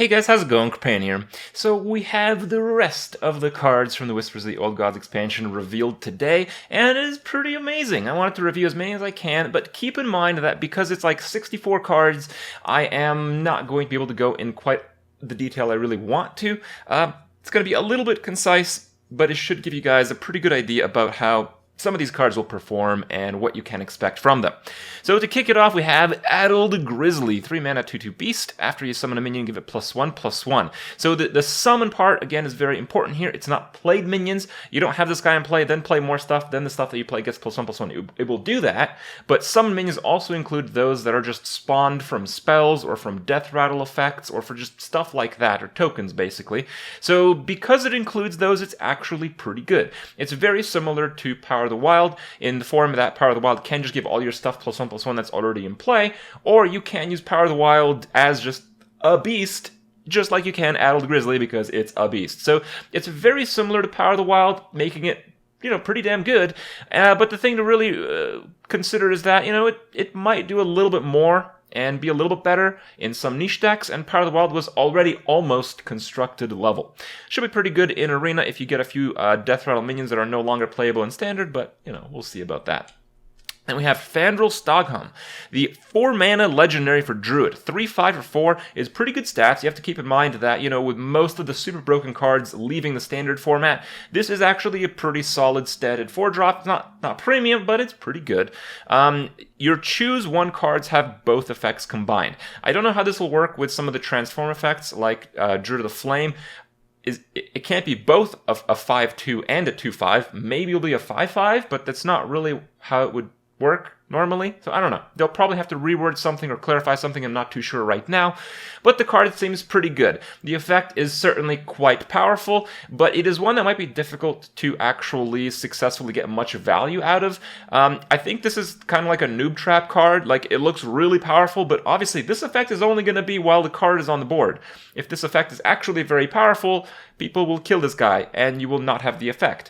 Hey guys, how's it going? Kripparrian here. So we have the rest of the cards from the Whispers of the Old Gods expansion revealed today, and it is pretty amazing. I wanted to review as many as I can, but keep in mind that because it's like 64 cards, I am not going to be able to go in quite the detail I really want to. It's going to be a little bit concise, but it should give you guys a pretty good idea about how some of these cards will perform and what you can expect from them. So to kick it off, we have Addled Grizzly, 3 mana 2/2 beast. After you summon a minion, give it +1/+1. So the summon part, again, is very important here. It's not played minions. You don't have this guy in play, then play more stuff, then the stuff that you play gets +1/+1. It will do that, but summon minions also include those that are just spawned from spells or from Deathrattle effects or for just stuff like that, or tokens, basically. So because it includes those, it's actually pretty good. It's very similar to Power of the Wild, in the form that Power of the Wild can just give all your stuff +1/+1 that's already in play, or you can use Power of the Wild as just a beast, just like you can Addled Grizzly because it's a beast. So it's very similar to Power of the Wild, making it, pretty damn good. But the thing to really consider is that, it might do a little bit more and be a little bit better in some niche decks, and Power of the Wild was already almost constructed level. Should be pretty good in Arena if you get a few Deathrattle minions that are no longer playable in Standard, but, we'll see about that. Then we have Fandral Stogham, the 4 mana legendary for Druid. 3/5 for 4 is pretty good stats. You have to keep in mind that, with most of the super broken cards leaving the Standard format, this is actually a pretty solid statted 4-drop. Not premium, but it's pretty good. Your choose 1 cards have both effects combined. I don't know how this will work with some of the transform effects, like Druid of the Flame. It can't be both a 5/2 and a 2/5. Maybe it'll be a 5/5, but that's not really how it would work normally. So I don't know. They'll probably have to reword something or clarify something. I'm not too sure right now. But the card seems pretty good. The effect is certainly quite powerful, but it is one that might be difficult to actually successfully get much value out of. I think this is kind of like a noob trap card. Like, it looks really powerful, but obviously this effect is only going to be while the card is on the board. If this effect is actually very powerful, people will kill this guy, and you will not have the effect.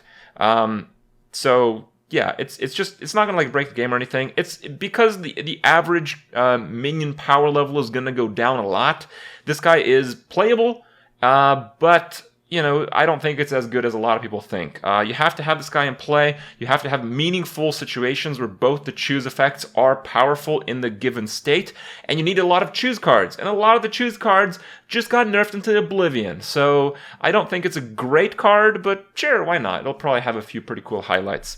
Yeah, it's not gonna break the game or anything. It's because the average minion power level is gonna go down a lot. This guy is playable, but I don't think it's as good as a lot of people think. You have to have this guy in play. You have to have meaningful situations where both the choose effects are powerful in the given state, and you need a lot of choose cards. And a lot of the choose cards just got nerfed into oblivion. So I don't think it's a great card, but sure, why not? It'll probably have a few pretty cool highlights.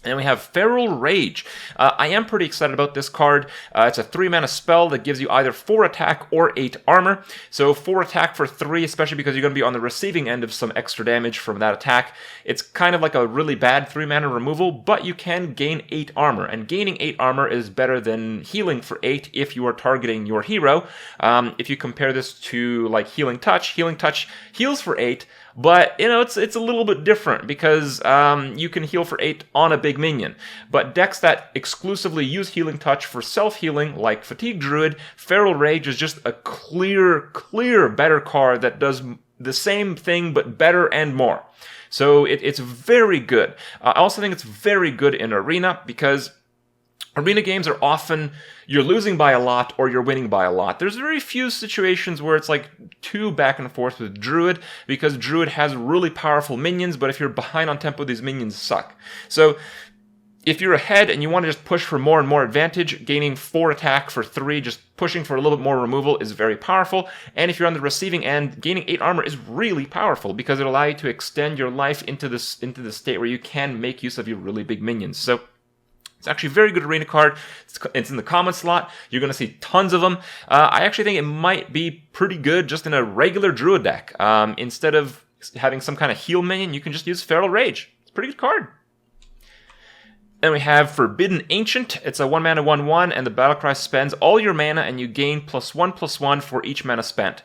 And we have Feral Rage. I am pretty excited about this card. It's a 3 mana spell that gives you either 4 attack or 8 armor. So 4 attack for 3, especially because you're going to be on the receiving end of some extra damage from that attack. It's kind of like a really bad 3 mana removal, but you can gain 8 armor. And gaining 8 armor is better than healing for 8 if you are targeting your hero. If you compare this to Healing Touch heals for 8. But, it's a little bit different because you can heal for 8 on a big minion. But decks that exclusively use Healing Touch for self-healing, like Fatigue Druid, Feral Rage is just a clear better card that does the same thing but better and more. So it's very good. I also think it's very good in Arena because Arena games are often, you're losing by a lot or you're winning by a lot. There's very few situations where it's too back and forth with Druid, because Druid has really powerful minions, but if you're behind on tempo, these minions suck. So if you're ahead and you want to just push for more and more advantage, gaining 4 attack for 3, just pushing for a little bit more removal is very powerful. And if you're on the receiving end, gaining 8 armor is really powerful because it allows you to extend your life into the state where you can make use of your really big minions. So it's actually a very good Arena card. It's in the common slot. You're going to see tons of them. I actually think it might be pretty good just in a regular Druid deck. Instead of having some kind of heal minion, you can just use Feral Rage. It's a pretty good card. Then we have Forbidden Ancient. It's a 1 mana 1/1, and the Battlecry spends all your mana, and you gain +1/+1 for each mana spent.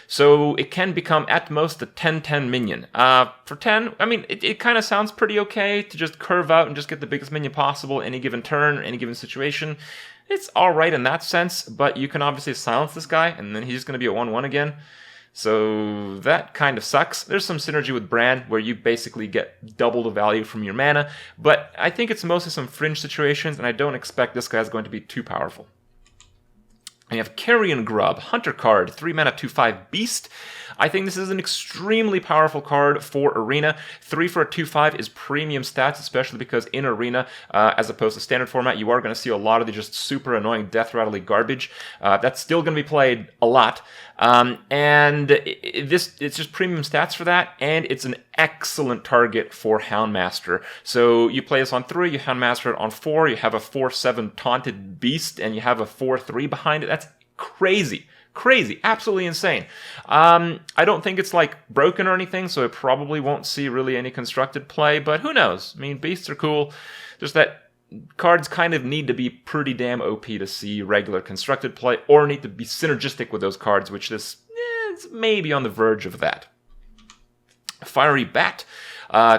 So it can become at most a 10/10 minion. For 10, it kind of sounds pretty okay to just curve out and just get the biggest minion possible any given turn, any given situation. It's alright in that sense, but you can obviously silence this guy, and then he's just going to be a 1/1 again. So that kind of sucks. There's some synergy with Brand where you basically get double the value from your mana, but I think it's mostly some fringe situations, and I don't expect this guy is going to be too powerful. And you have Carrion Grub, Hunter card, 3 mana, 2/5 Beast. I think this is an extremely powerful card for Arena. 3 for a 2/5 is premium stats, especially because in Arena, as opposed to standard format, you are going to see a lot of the just super annoying Deathrattle garbage. That's still going to be played a lot. And it's just premium stats for that, and it's an excellent target for Houndmaster. So you play this on 3, you Houndmaster it on 4, you have a 4/7 Taunted Beast, and you have a 4/3 behind it. That's crazy. Crazy, absolutely insane. I don't think it's like broken or anything, so it probably won't see really any constructed play, but who knows? I mean, beasts are cool. Just that cards kind of need to be pretty damn OP to see regular constructed play, or need to be synergistic with those cards, which this is maybe on the verge of that. Fiery Bat.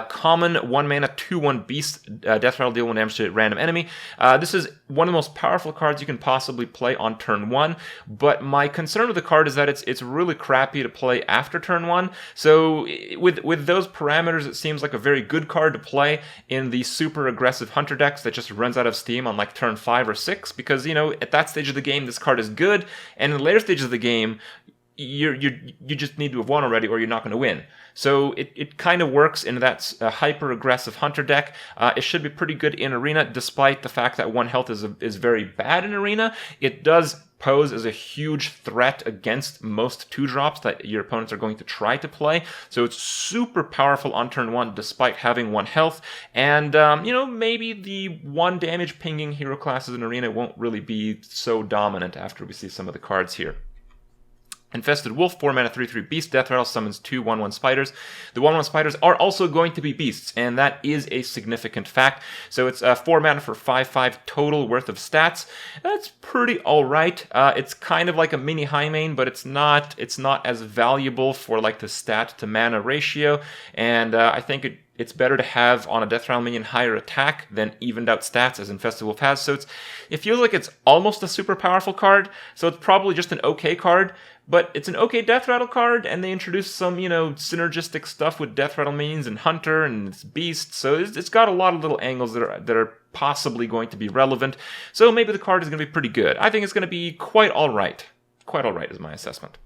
Common 1 mana 2/1 Beast. Deathrattle, deal 1 damage to a random enemy. This is one of the most powerful cards you can possibly play on turn 1, but my concern with the card is that it's really crappy to play after turn 1. So with those parameters, it seems like a very good card to play in the super aggressive Hunter decks that just runs out of steam on like turn 5 or 6, because, you know, at that stage of the game, this card is good, and in the later stages of the game, you just need to have won already, or you're not going to win. So it kind of works in that hyper-aggressive Hunter deck. It should be pretty good in Arena, despite the fact that 1 health is very bad in Arena. It does pose as a huge threat against most 2-drops that your opponents are going to try to play. So it's super powerful on turn 1, despite having 1 health. And, you know, maybe the 1 damage pinging hero classes in Arena won't really be so dominant after we see some of the cards here. Infested Wolf, 4 mana 3/3 Beast. Deathrattle summons 2 1/1 spiders. The 1/1 spiders are also going to be beasts, and that is a significant fact. So it's 4 mana for 5/5 total worth of stats. That's pretty alright. It's kind of like a mini high main, but it's not as valuable for like the stat to mana ratio, and I think it's better to have on a Deathrattle minion higher attack than evened out stats, as Infested Wolf has. So it feels like it's almost a super powerful card, so it's probably just an okay card, but it's an okay Deathrattle card, and they introduced some, you know, synergistic stuff with Deathrattle minions and Hunter and its Beast, so it's got a lot of little angles that are possibly going to be relevant, so maybe the card is going to be pretty good. I think it's going to be quite alright. Quite alright is my assessment.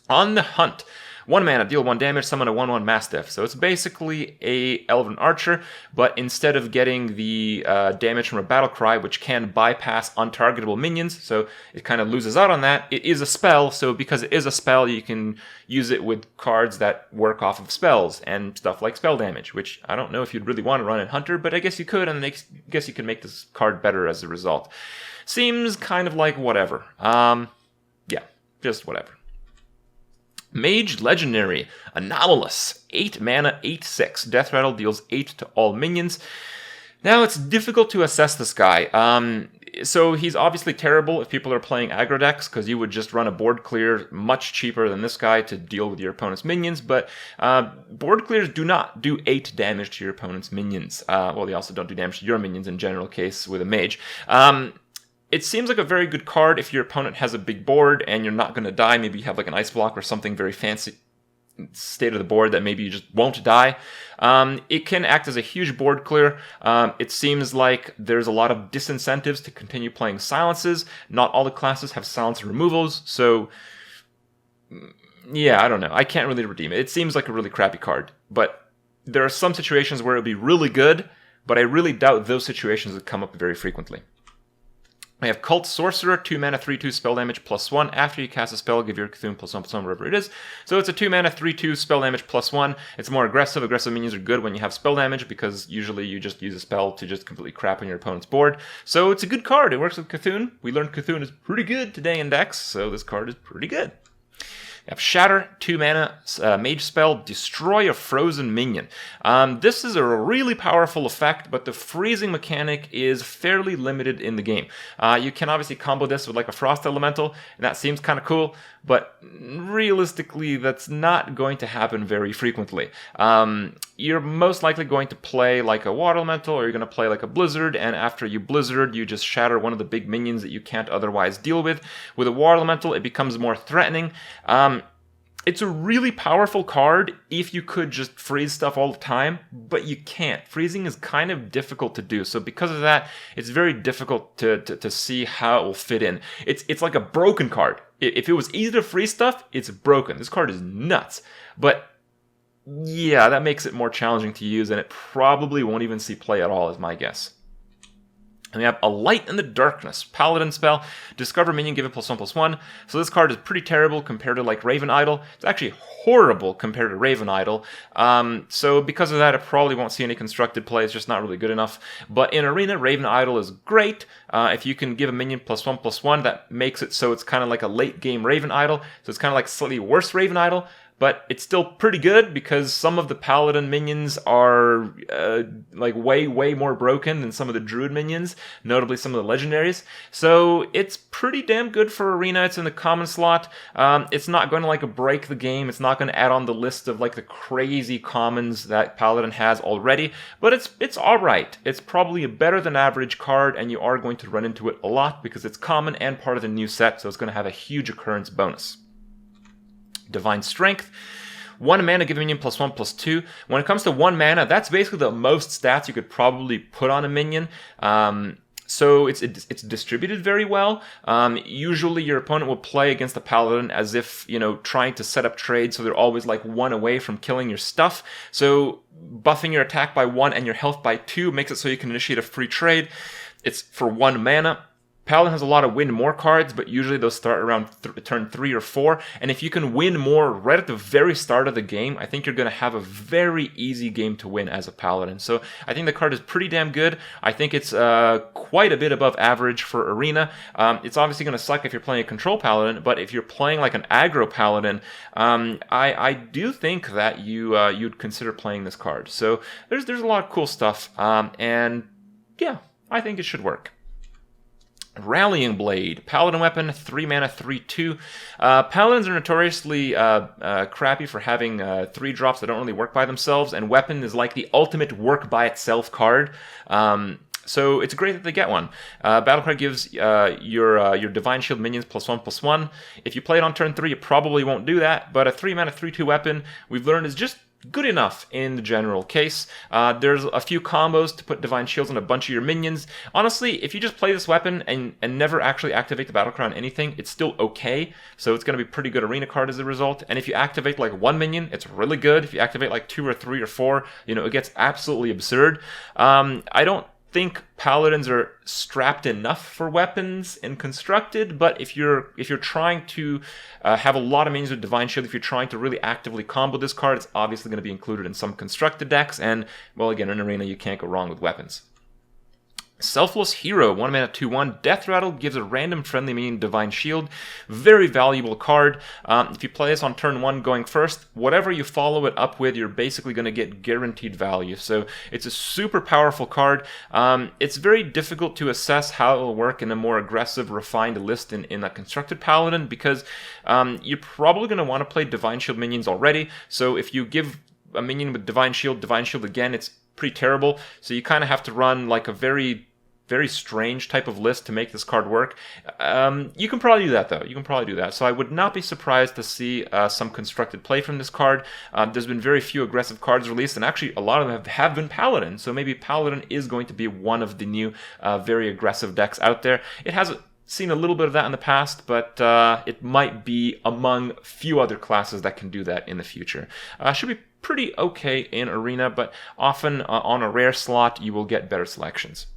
On the Hunt. 1 mana, deal 1 damage, summon a 1/1 Mastiff. So it's basically a Elven Archer, but instead of getting the damage from a Battlecry, which can bypass untargetable minions, so it kind of loses out on that, it is a spell, so because it is a spell, you can use it with cards that work off of spells, and stuff like spell damage, which I don't know if you'd really want to run in Hunter, but I guess you could, and I guess you could make this card better as a result. Seems kind of like whatever. Yeah, just whatever. Mage Legendary, Anomalous, 8 mana, 8/6. Deathrattle deals 8 to all minions. Now, it's difficult to assess this guy. So he's obviously terrible if people are playing aggro decks, because you would just run a board clear much cheaper than this guy to deal with your opponent's minions, but board clears do not do 8 damage to your opponent's minions. Well, they also don't do damage to your minions in general case with a mage. It seems like a very good card if your opponent has a big board and you're not going to die. Maybe you have like an ice block or something very fancy state of the board that maybe you just won't die. It can act as a huge board clear. It seems like there's a lot of disincentives to continue playing silences. Not all the classes have silence removals, so yeah, I don't know. I can't really redeem it. It seems like a really crappy card, but there are some situations where it would be really good, but I really doubt those situations would come up very frequently. We have Cult Sorcerer, 2 mana 3/2 spell damage +1. After you cast a spell, give your Cthulhu +1/+1, whatever it is. So it's a 2 mana 3/2 spell damage +1. It's more aggressive. Aggressive minions are good when you have spell damage, because usually you just use a spell to just completely crap on your opponent's board. So it's a good card. It works with Cthulhu. We learned Cthulhu is pretty good today in decks, so this card is pretty good. We have Shatter, 2 mana, mage spell, destroy a frozen minion. This is a really powerful effect, but the freezing mechanic is fairly limited in the game. You can obviously combo this with like a frost elemental, and that seems kind of cool, but realistically that's not going to happen very frequently. You're most likely going to play like a water elemental, or you're going to play like a blizzard, and after you blizzard, you just shatter one of the big minions that you can't otherwise deal with. With a water elemental, it becomes more threatening. It's a really powerful card if you could just freeze stuff all the time, but you can't. Freezing is kind of difficult to do, so because of that, it's very difficult to see how it will fit in. It's like a broken card. If it was easy to freeze stuff, it's broken. This card is nuts. But yeah, that makes it more challenging to use, and it probably won't even see play at all, is my guess. And we have a Light in the Darkness, Paladin spell. Discover minion, give it +1/+1. So this card is pretty terrible compared to like Raven Idol. It's actually horrible compared to Raven Idol. So because of that, it probably won't see any constructed play. It's just not really good enough. But in Arena, Raven Idol is great. If you can give a minion +1/+1, that makes it so it's kind of like a late game Raven Idol. So it's kind of like slightly worse Raven Idol. But it's still pretty good because some of the Paladin minions are like way more broken than some of the Druid minions, notably some of the legendaries. So it's pretty damn good for Arena. It's in the common slot. It's not going to like break the game. It's not going to add on the list of like the crazy commons that Paladin has already. But it's all right. It's probably a better than average card, and you are going to run into it a lot because it's common and part of the new set. So it's going to have a huge occurrence bonus. Divine Strength. 1 mana, give a minion +1/+2. When it comes to 1 mana, that's basically the most stats you could probably put on a minion. So it's distributed very well. Usually your opponent will play against the Paladin as if, trying to set up trades, so they're always like 1 away from killing your stuff. So buffing your attack by 1 and your health by 2 makes it so you can initiate a free trade. It's for 1 mana. Paladin has a lot of win more cards, but usually those start around turn 3 or 4. And if you can win more right at the very start of the game, I think you're going to have a very easy game to win as a Paladin. So I think the card is pretty damn good. I think it's quite a bit above average for Arena. It's obviously going to suck if you're playing a Control Paladin, but if you're playing like an aggro Paladin, I do think that you'd consider playing this card. So there's a lot of cool stuff, and yeah, I think it should work. Rallying Blade, Paladin weapon, 3 mana, 3/2. Paladins are notoriously crappy for having 3 drops that don't really work by themselves, and weapon is like the ultimate work by itself card. So it's great that they get one. Battlecry gives your Divine Shield minions +1/+1. If you play it on turn 3, you probably won't do that, but a 3 mana, 3/2 weapon, we've learned, is just good enough in the general case. There's a few combos to put Divine Shields on a bunch of your minions. Honestly, if you just play this weapon and never actually activate the Battlecry on anything, it's still okay. So it's going to be a pretty good Arena card as a result. And if you activate like 1 minion, it's really good. If you activate like 2 or 3 or 4, it gets absolutely absurd. I don't think Paladins are strapped enough for weapons in Constructed, but if you're trying to have a lot of minions with Divine Shield, if you're trying to really actively combo this card, it's obviously going to be included in some Constructed decks, and, well, again, in Arena, you can't go wrong with weapons. Selfless Hero, 1 mana, 2/1. Deathrattle gives a random friendly minion Divine Shield. Very valuable card. If you play this on turn 1 going first, whatever you follow it up with, you're basically going to get guaranteed value. So it's a super powerful card. It's very difficult to assess how it will work in a more aggressive, refined list in a Constructed Paladin, because you're probably going to want to play Divine Shield minions already. So if you give a minion with Divine Shield again, it's pretty terrible. So you kind of have to run like a very strange type of list to make this card work. You can probably do that, though. You can probably do that. So I would not be surprised to see some Constructed play from this card. There's been very few aggressive cards released, and actually a lot of them have been Paladin. So maybe Paladin is going to be one of the new very aggressive decks out there. It has seen a little bit of that in the past, but it might be among few other classes that can do that in the future. Should be pretty okay in Arena, but often on a rare slot, you will get better selections.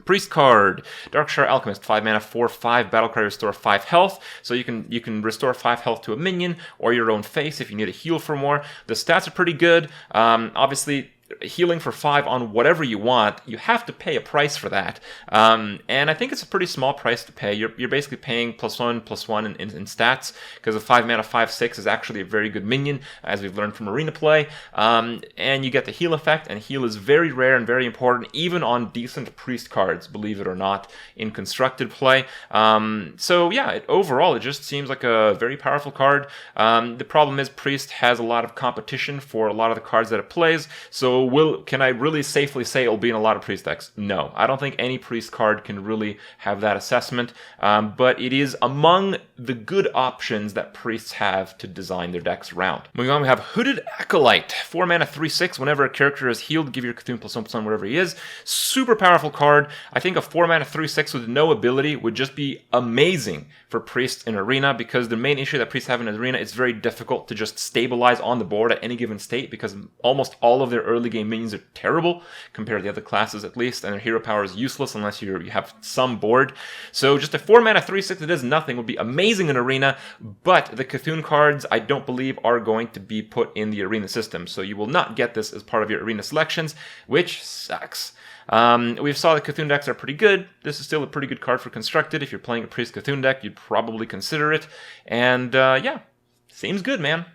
Priest card, Darkshire Alchemist, 5 mana, 4/5, Battlecry, restore 5 health. So you can restore 5 health to a minion or your own face if you need to heal for more. The stats are pretty good. Obviously, healing for 5 on whatever you want, you have to pay a price for that. And I think it's a pretty small price to pay. You're basically paying +1/+1 in stats, because a 5 mana 5/6 is actually a very good minion, as we've learned from Arena play. And you get the heal effect, and heal is very rare and very important, even on decent Priest cards, believe it or not, in Constructed play. So yeah, overall, it just seems like a very powerful card. The problem is Priest has a lot of competition for a lot of the cards that it plays, so So can I really safely say it'll be in a lot of priest decks? No, I don't think any priest card can really have that assessment, but it is among the good options that priests have to design their decks around. Moving on, we have Hooded Acolyte. 4 mana, 3/6. Whenever a character is healed, give your Cthulhu +1/+1 whatever he is. Super powerful card. I think a 4 mana, 3/6 with no ability would just be amazing for priests in Arena, because the main issue that priests have in Arena is very difficult to just stabilize on the board at any given state, because almost all of their early game minions are terrible compared to the other classes at least, and their hero power is useless unless you have some board. So just a 4 mana, 3/6 that does nothing would be amazing in Arena, but the Cthulhu cards I don't believe are going to be put in the Arena system, so you will not get this as part of your Arena selections, which sucks. We saw the Cthulhu decks are pretty good. This is still a pretty good card for Constructed. If you're playing a Priest Cthulhu deck, you'd probably consider it, and yeah, seems good, man.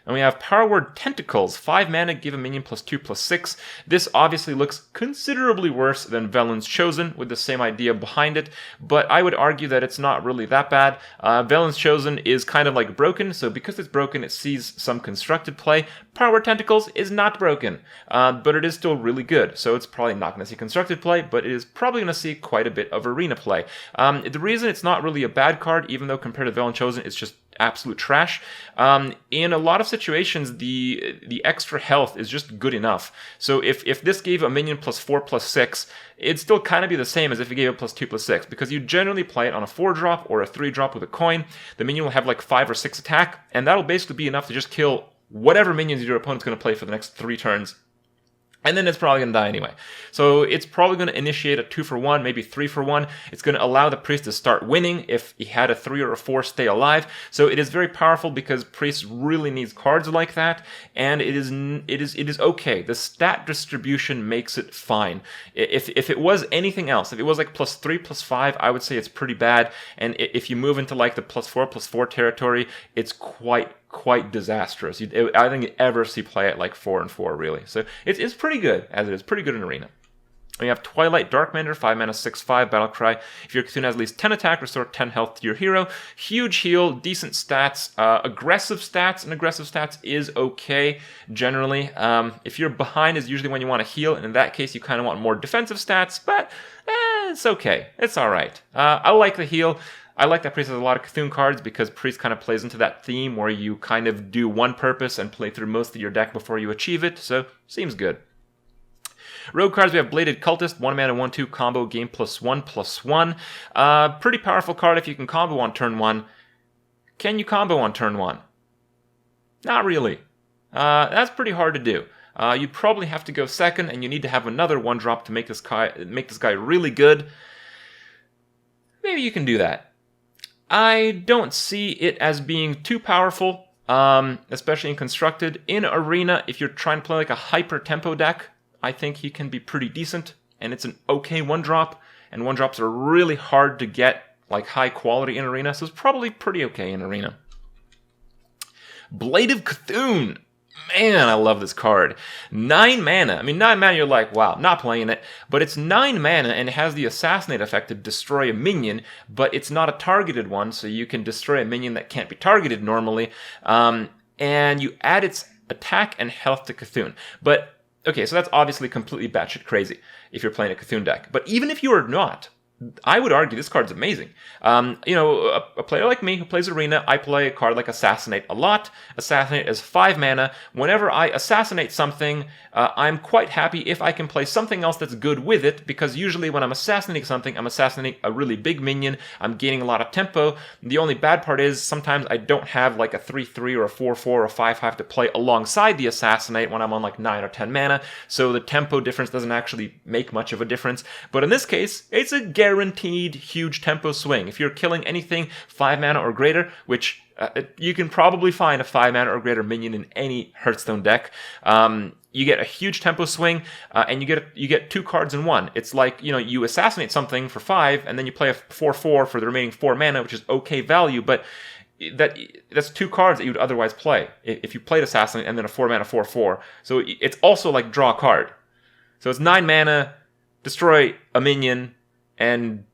And we have Power Word Tentacles, 5 mana, give a minion +2/+6. This obviously looks considerably worse than Velen's Chosen, with the same idea behind it, but I would argue that it's not really that bad. Velen's Chosen is kind of like broken, so because it's broken, it sees some constructed play. Power Word Tentacles is not broken, but it is still really good, so it's probably not going to see constructed play, but it is probably going to see quite a bit of Arena play. The reason it's not really a bad card, even though compared to Velen's Chosen, it's just absolute trash. In a lot of situations, the extra health is just good enough. So if this gave a minion +4/+6, it'd still kind of be the same as if it gave it +2/+6, because you generally play it on a 4-drop or a 3-drop with a coin. The minion will have like 5 or 6 attack, and that'll basically be enough to just kill whatever minions your opponent's going to play for the next 3 turns. And then it's probably going to die anyway. So it's probably going to initiate a 2-for-1, maybe 3-for-1. It's going to allow the priest to start winning if he had a 3 or a 4 stay alive. So it is very powerful because priest really needs cards like that. And it is okay. The stat distribution makes it fine. If it was anything else, if it was like +3, +5, I would say it's pretty bad. And if you move into like the +4/+4 territory, it's quite disastrous. I think you ever see play at like 4 and 4 really. So it's pretty good as it is, pretty good in Arena. We have Twilight Darkmender, 5 mana, 6/5, Battlecry. If your Cthulhu has at least 10 attack, restore 10 health to your hero. Huge heal, decent stats, aggressive stats, and aggressive stats is okay generally. If you're behind is usually when you want to heal, and in that case you kind of want more defensive stats, but it's okay. It's alright. I like the heal. I like that Priest has a lot of Cthulhu cards because Priest kind of plays into that theme where you kind of do one purpose and play through most of your deck before you achieve it, so seems good. Rogue cards, we have Bladed Cultist, 1 mana, 1/2 combo, game +1/+1. Pretty powerful card if you can combo on turn 1. Can you combo on turn 1? Not really. That's pretty hard to do. You'd probably have to go second, and you need to have another 1-drop to make this guy really good. Maybe you can do that. I don't see it as being too powerful, especially in Constructed. In Arena, if you're trying to play like a hyper-tempo deck, I think he can be pretty decent, and it's an okay 1-drop, and 1-drops are really hard to get like high quality in Arena, so it's probably pretty okay in Arena. Blade of Cthulhu. Man, I love this card. 9 mana. I mean, 9 mana, you're like, wow, not playing it. But it's 9 mana, and it has the Assassinate effect to destroy a minion, but it's not a targeted one, so you can destroy a minion that can't be targeted normally. And you add its attack and health to Cthulhu. But, okay, so that's obviously completely batshit crazy if you're playing a Cthulhu deck. But even if you are not, I would argue this card's amazing. A player like me who plays Arena, I play a card like Assassinate a lot. Assassinate is 5 mana. Whenever I assassinate something, I'm quite happy if I can play something else that's good with it, because usually when I'm assassinating something, I'm assassinating a really big minion. I'm gaining a lot of tempo. The only bad part is sometimes I don't have like a 3/3 or a 4/4 or a 5/5 to play alongside the Assassinate when I'm on like 9 or 10 mana, so the tempo difference doesn't actually make much of a difference. But in this case, it's a guaranteed huge tempo swing. If you're killing anything 5 mana or greater, which you can probably find a 5 mana or greater minion in any Hearthstone deck, you get a huge tempo swing, and you get 2 cards in 1. It's like, you assassinate something for 5, and then you play a 4/4 for the remaining 4 mana, which is okay value, but that's 2 cards that you would otherwise play if you played Assassinate and then a 4 mana 4/4. So it's also like draw a card. So it's 9 mana, destroy a minion, and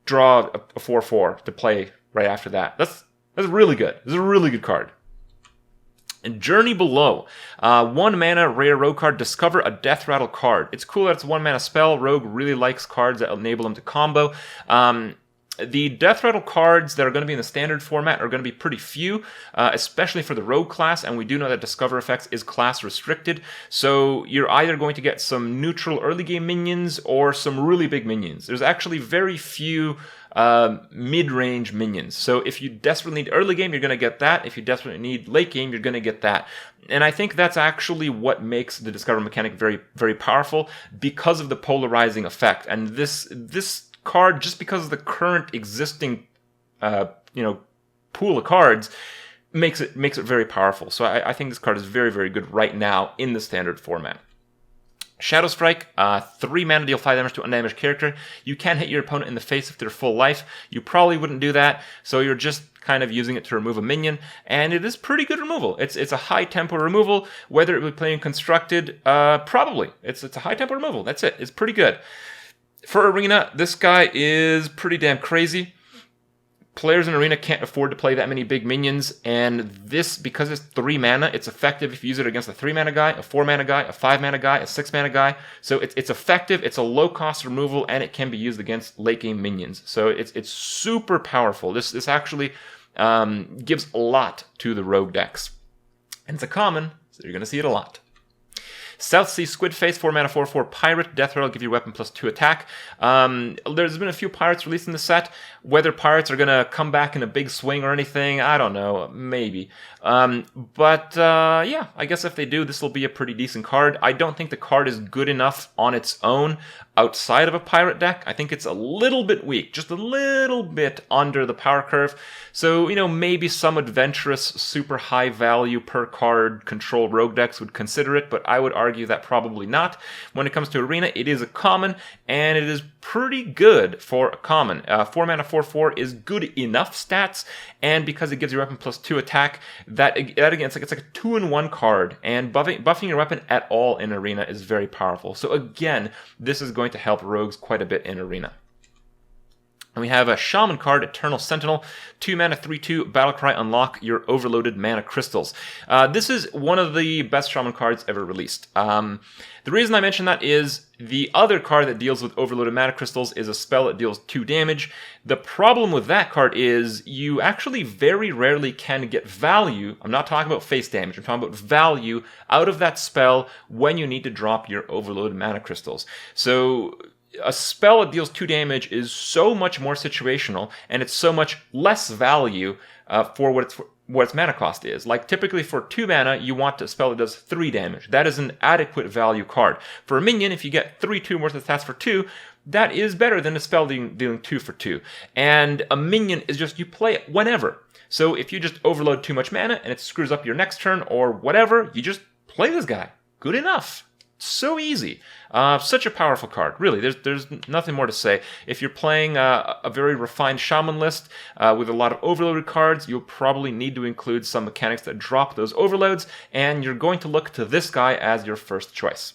draw a 4/4 to play right after that. That's really good. This is a really good card. Journey Below. 1 mana, rare rogue card, discover a Deathrattle card. It's cool that it's a 1 mana spell. Rogue really likes cards that enable him to combo. The Deathrattle cards that are going to be in the standard format are going to be pretty few, especially for the rogue class, and we do know that Discover Effects is class restricted, so you're either going to get some neutral early game minions or some really big minions. There's actually very few mid-range minions, so if you desperately need early game, you're going to get that. If you desperately need late game, you're going to get that. And I think that's actually what makes the Discover mechanic very, very powerful, because of the polarizing effect. And this card, just because of the current existing pool of cards, makes it very powerful. So I think this card is very, very good right now in the standard format. Shadow Strike, 3 mana, deal 5 damage to undamaged character. You can hit your opponent in the face if they're full life. You probably wouldn't do that, so you're just kind of using it to remove a minion, and it is pretty good removal. It's a high tempo removal. Whether it be playing constructed, probably. It's a high tempo removal. That's it. It's pretty good. For Arena, this guy is pretty damn crazy. Players in Arena can't afford to play that many big minions, and this, because it's 3 mana, it's effective if you use it against a 3 mana guy, a 4 mana guy, a 5 mana guy, a 6 mana guy. So it's effective, it's a low cost removal, and it can be used against late game minions. So it's super powerful. This actually gives a lot to the rogue decks. And it's a common, so you're going to see it a lot. South Sea Squidface, 4 mana, 4/4 pirate. Deathrattle, give your weapon +2 attack. There's been a few pirates released in the set. Whether pirates are going to come back in a big swing or anything, I don't know. Maybe. Yeah, I guess if they do, this will be a pretty decent card. I don't think the card is good enough on its own outside of a pirate deck. I think it's a little bit weak, just a little bit under the power curve. So, maybe some adventurous, super high value per card control rogue decks would consider it, but I would argue that probably not. When it comes to Arena, it is a common, and it is pretty good for a common. 4 mana, 4/4 is good enough stats, and because it gives your weapon +2 attack, that again, it's like a 2-in-1 card, and buffing your weapon at all in Arena is very powerful. So again, this is going to help rogues quite a bit in Arena. And we have a Shaman card, Eternal Sentinel, 2 mana, 3/2, Battlecry, unlock your overloaded mana crystals. This is one of the best Shaman cards ever released. The reason I mention that is the other card that deals with overloaded mana crystals is a spell that deals 2 damage. The problem with that card is you actually very rarely can get value. I'm not talking about face damage, I'm talking about value out of that spell when you need to drop your overloaded mana crystals. So a spell that deals 2 damage is so much more situational, and it's so much less value for what its mana cost is. Like, typically for 2 mana, you want a spell that does 3 damage. That is an adequate value card. For a minion, if you get 3/2 worth of stats for 2, that is better than a spell dealing 2 for 2. And a minion is just, you play it whenever. So if you just overload too much mana and it screws up your next turn or whatever, you just play this guy. Good enough. So easy. Such a powerful card. Really, there's nothing more to say. If you're playing a very refined Shaman list with a lot of overloaded cards, you'll probably need to include some mechanics that drop those overloads, and you're going to look to this guy as your first choice.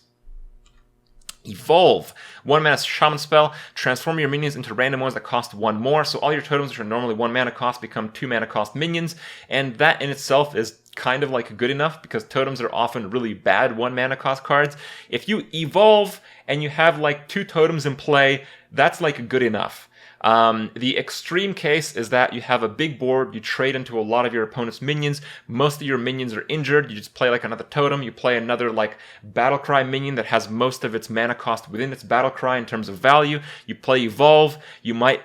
Evolve. 1 mana Shaman spell. Transform your minions into random ones that cost 1 more. So all your totems, which are normally 1 mana cost, become 2 mana cost minions. And that in itself is kind of like good enough, because totems are often really bad 1 mana cost cards. If you evolve and you have like 2 totems in play, that's like good enough. The extreme case is that you have a big board, you trade into a lot of your opponent's minions, most of your minions are injured, you just play like another totem, you play another like Battlecry minion that has most of its mana cost within its Battlecry in terms of value, you play Evolve, you might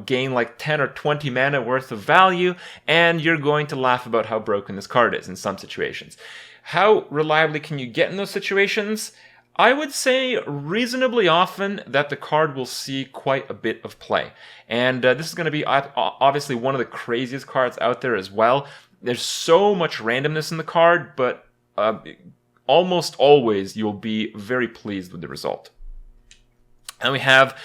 gain like 10 or 20 mana worth of value, and you're going to laugh about how broken this card is in some situations. How reliably can you get in those situations? I would say reasonably often that the card will see quite a bit of play. And this is going to be obviously one of the craziest cards out there as well. There's so much randomness in the card, but almost always you'll be very pleased with the result. And we have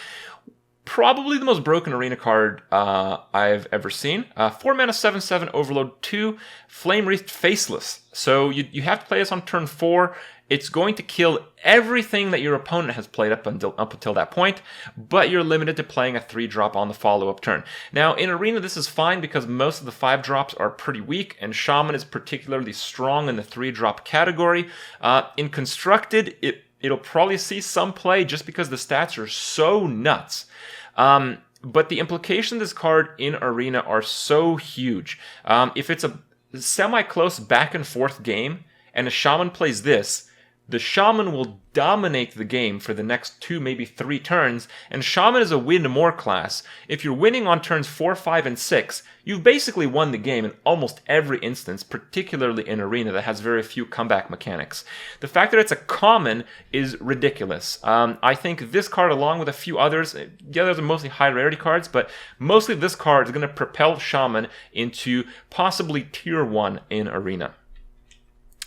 probably the most broken Arena card I've ever seen. 4 mana, 7/7, Overload 2, Flame Wreathed Faceless. So you have to play this on turn 4. It's going to kill everything that your opponent has played up until that point, but you're limited to playing a 3-drop on the follow-up turn. Now, in Arena, this is fine because most of the 5-drops are pretty weak, and Shaman is particularly strong in the 3-drop category. In Constructed, it'll probably see some play just because the stats are so nuts. But the implications of this card in Arena are so huge. If it's a semi-close back-and-forth game, and a Shaman plays this, the Shaman will dominate the game for the next 2, maybe 3 turns, and Shaman is a win-more class. If you're winning on turns 4, 5, and 6, you've basically won the game in almost every instance, particularly in Arena that has very few comeback mechanics. The fact that it's a common is ridiculous. I think this card, along with a few others, the others are mostly high-rarity cards, but mostly this card is going to propel Shaman into possibly Tier 1 in Arena.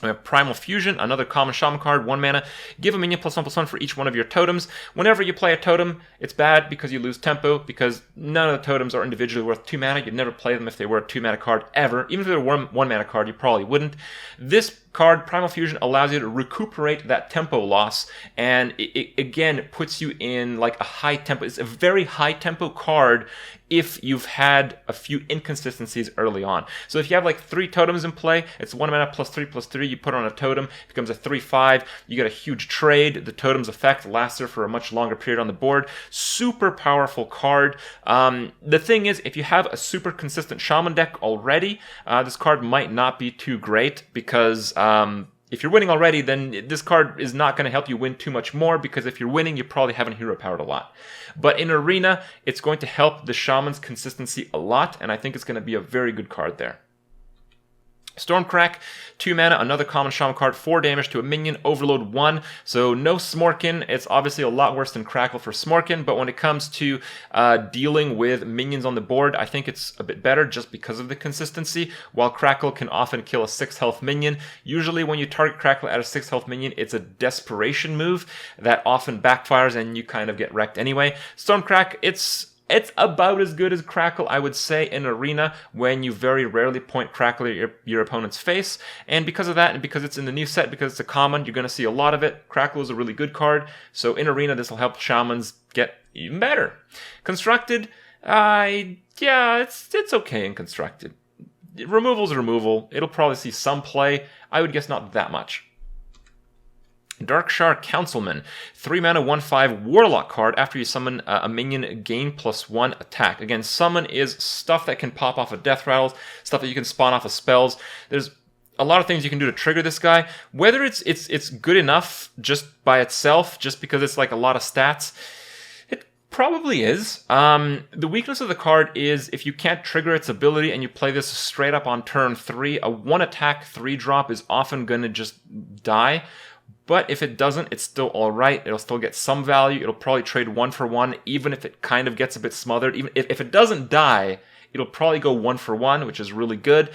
We have Primal Fusion, another common Shaman card, 1 mana. Give a minion +1/+1 for each one of your totems. Whenever you play a totem, it's bad because you lose tempo, because none of the totems are individually worth 2 mana. You'd never play them if they were a 2 mana card ever. Even if they were a 1 mana card, you probably wouldn't. This card, Primal Fusion, allows you to recuperate that tempo loss, and it again puts you in like a high tempo. It's a very high tempo card if you've had a few inconsistencies early on. So if you have like 3 totems in play, it's 1 mana +3/+3, you put on a totem, it becomes a 3/5, you get a huge trade, the totem's effect lasts there for a much longer period on the board. Super powerful card. The thing is, if you have a super consistent Shaman deck already, this card might not be too great, because if you're winning already, then this card is not going to help you win too much more, because if you're winning, you probably haven't hero powered a lot. But in Arena, it's going to help the Shaman's consistency a lot, and I think it's going to be a very good card there. Stormcrack, 2 mana, another common Shaman card, 4 damage to a minion, overload 1, so no Smorkin. It's obviously a lot worse than Crackle for Smorkin, but when it comes to dealing with minions on the board, I think it's a bit better just because of the consistency. While Crackle can often kill a 6 health minion, usually when you target Crackle at a 6 health minion, it's a desperation move that often backfires and you kind of get wrecked anyway. Stormcrack, it's about as good as Crackle, I would say, in Arena, when you very rarely point Crackle at your opponent's face. And because of that, and because it's in the new set, because it's a common, you're going to see a lot of it. Crackle is a really good card, so in Arena, this will help Shamans get even better. Constructed, yeah, it's okay in Constructed. Removal's removal. It'll probably see some play. I would guess not that much. Darkshire Councilman, 3 mana, 1/5 Warlock card. After you summon a minion, gain +1 attack. Again, summon is stuff that can pop off of Deathrattles, stuff that you can spawn off of spells. There's a lot of things you can do to trigger this guy. Whether it's good enough just by itself, just because it's like a lot of stats, it probably is. The weakness of the card is if you can't trigger its ability and you play this straight up on turn 3, a 1-attack 3-drop is often going to just die. But if it doesn't, it's still alright. It'll still get some value. It'll probably trade 1-for-1, even if it kind of gets a bit smothered. Even if it doesn't die, it'll probably go 1-for-1, which is really good.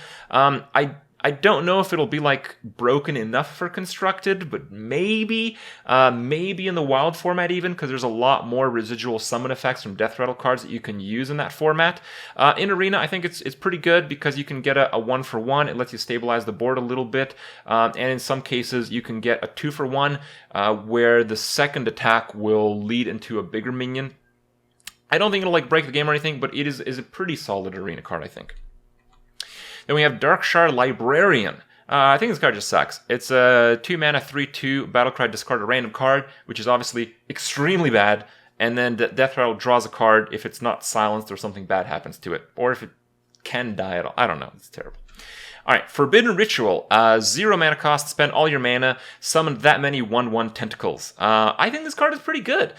I don't know if it'll be like broken enough for Constructed, but maybe in the Wild format even, because there's a lot more residual summon effects from Deathrattle cards that you can use in that format. In Arena, I think it's pretty good because you can get a 1-for-1. It lets you stabilize the board a little bit, and in some cases you can get a 2-for-1, where the second attack will lead into a bigger minion. I don't think it'll like break the game or anything, but it is a pretty solid Arena card, I think. Then we have Darkshire Librarian. I think this card just sucks. It's a 2 mana, 3/2 Battlecry, discard a random card, which is obviously extremely bad, and then Deathrattle draws a card if it's not silenced or something bad happens to it, or if it can die at all. I don't know. It's terrible. Alright, Forbidden Ritual. 0 mana cost, spend all your mana, summon that many 1/1 tentacles. I think this card is pretty good.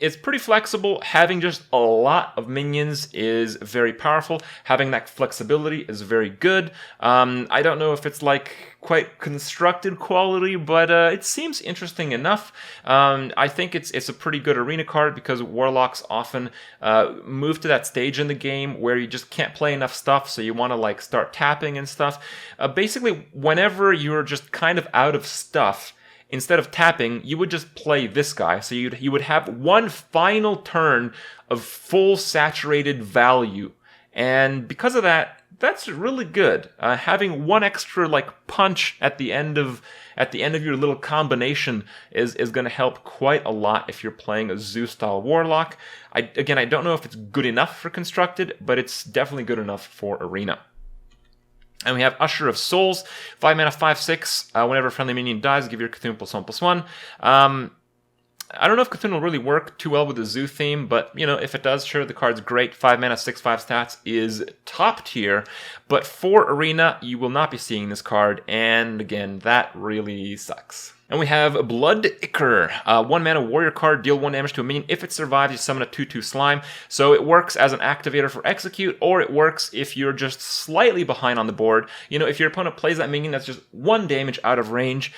It's pretty flexible. Having just a lot of minions is very powerful. Having that flexibility is very good. I don't know if it's like quite Constructed quality, but it seems interesting enough. I think it's a pretty good Arena card because Warlocks often move to that stage in the game where you just can't play enough stuff, so you want to like start tapping and stuff. Basically, whenever you're just kind of out of stuff, instead of tapping, you would just play this guy. So you would have one final turn of full saturated value. And because of that, that's really good. Having one extra like punch at the end of your little combination is going to help quite a lot if you're playing a Zoo-style Warlock. I don't know if it's good enough for Constructed, but it's definitely good enough for Arena. And we have Usher of Souls, 5 mana, 5/6. Whenever a friendly minion dies, give your Cthulhu +1/+1. I don't know if Cthulhu will really work too well with the Zoo theme, but, if it does, sure, the card's great. 5 mana, 6/5 stats is top tier. But for Arena, you will not be seeing this card, and again, that really sucks. And we have Blood Ichor, 1 mana warrior card, deal 1 damage to a minion. If it survives, you summon a 2/2 slime. So it works as an activator for execute, or it works if you're just slightly behind on the board. If your opponent plays that minion that's just 1 damage out of range,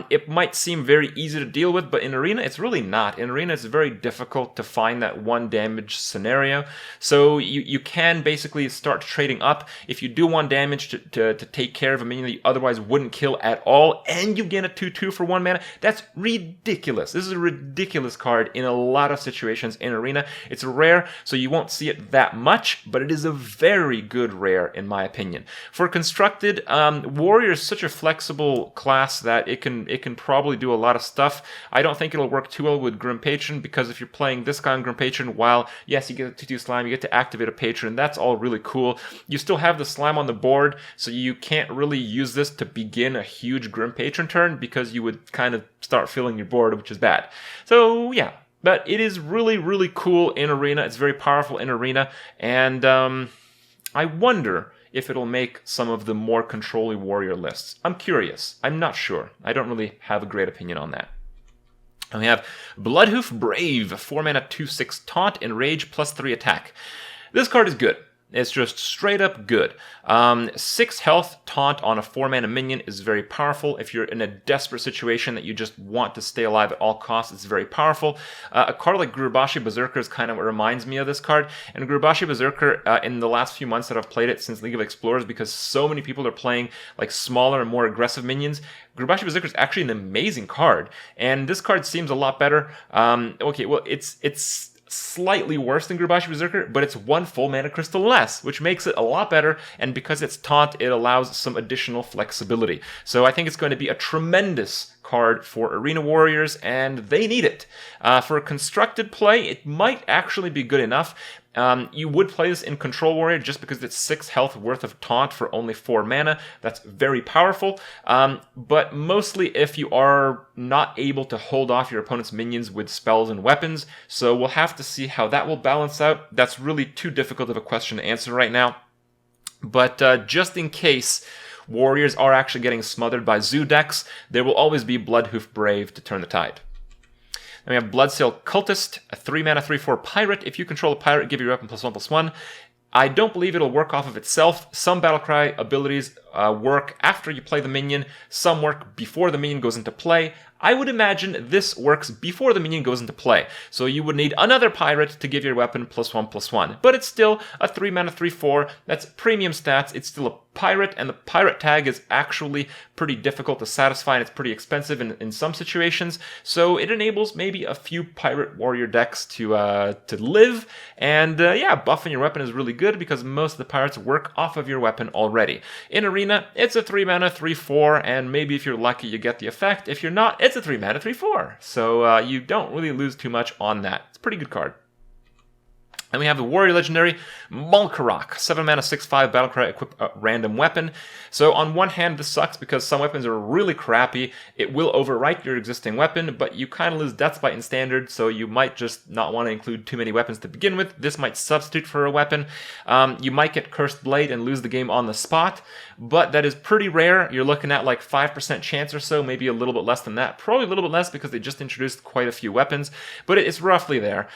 it might seem very easy to deal with, but in Arena, it's really not. In Arena, it's very difficult to find that 1 damage scenario. So you can basically start trading up. If you do 1 damage to take care of a minion that you otherwise wouldn't kill at all, and you get a 2/2 for 1 mana, that's ridiculous. This is a ridiculous card in a lot of situations in Arena. It's rare, so you won't see it that much, but it is a very good rare, in my opinion. For Constructed, Warrior is such a flexible class that it can probably do a lot of stuff. I don't think it'll work too well with Grim Patron, because if you're playing this guy on Grim Patron, while, yes, you get a 2/2 slime, you get to activate a Patron, that's all really cool. You still have the slime on the board, so you can't really use this to begin a huge Grim Patron turn, because you would kind of start filling your board, which is bad. So yeah, but it is really, really cool in Arena. It's very powerful in Arena, and I wonder if it'll make some of the more controlly warrior lists. I'm curious. I'm not sure. I don't really have a great opinion on that. And we have Bloodhoof Brave, 4 mana, 2/6 taunt, enrage, +3 attack. This card is good. It's just straight up good. 6 health taunt on a 4 mana minion is very powerful. If you're in a desperate situation that you just want to stay alive at all costs, it's very powerful. A card like Gurubashi Berserker is kind of what reminds me of this card. And Gurubashi Berserker, in the last few months that I've played it since League of Explorers, because so many people are playing like smaller and more aggressive minions, Gurubashi Berserker is actually an amazing card. And this card seems a lot better. Okay, well, it's slightly worse than Gurubashi Berserker, but it's 1 full mana crystal less, which makes it a lot better, and because it's taunt, it allows some additional flexibility. So I think it's going to be a tremendous card for Arena Warriors, and they need it. For a Constructed play, it might actually be good enough. You would play this in Control Warrior just because it's 6 health worth of taunt for only 4 mana. That's very powerful. But mostly if you are not able to hold off your opponent's minions with spells and weapons. So we'll have to see how that will balance out. That's really too difficult of a question to answer right now. But just in case Warriors are actually getting smothered by Zoo decks, there will always be Bloodhoof Brave to turn the tide. Then we have Bloodsail Cultist, a 3 mana, 3/4 pirate. If you control a pirate, give your weapon +1/+1. I don't believe it'll work off of itself. Some Battlecry abilities work after you play the minion. Some work before the minion goes into play. I would imagine this works before the minion goes into play. So you would need another pirate to give your weapon +1/+1. But it's still a 3 mana, 3/4. That's premium stats. It's still a pirate, and the pirate tag is actually pretty difficult to satisfy, and it's pretty expensive in some situations. So it enables maybe a few pirate warrior decks to live. And yeah, buffing your weapon is really good because most of the pirates work off of your weapon already. In Arena, it's a 3 mana, 3/4, and maybe if you're lucky, you get the effect. If you're not, it's a 3 mana, 3/4. So you don't really lose too much on that. It's a pretty good card. Then we have the Warrior Legendary, Malkarok, 7 mana, 6/5 Battlecry, equip a random weapon. So on one hand, this sucks because some weapons are really crappy. It will overwrite your existing weapon, but you kind of lose Deathbite in Standard, so you might just not want to include too many weapons to begin with. This might substitute for a weapon. You might get Cursed Blade and lose the game on the spot, but that is pretty rare. You're looking at like 5% chance or so, maybe a little bit less than that. Probably a little bit less because they just introduced quite a few weapons, but it's roughly there.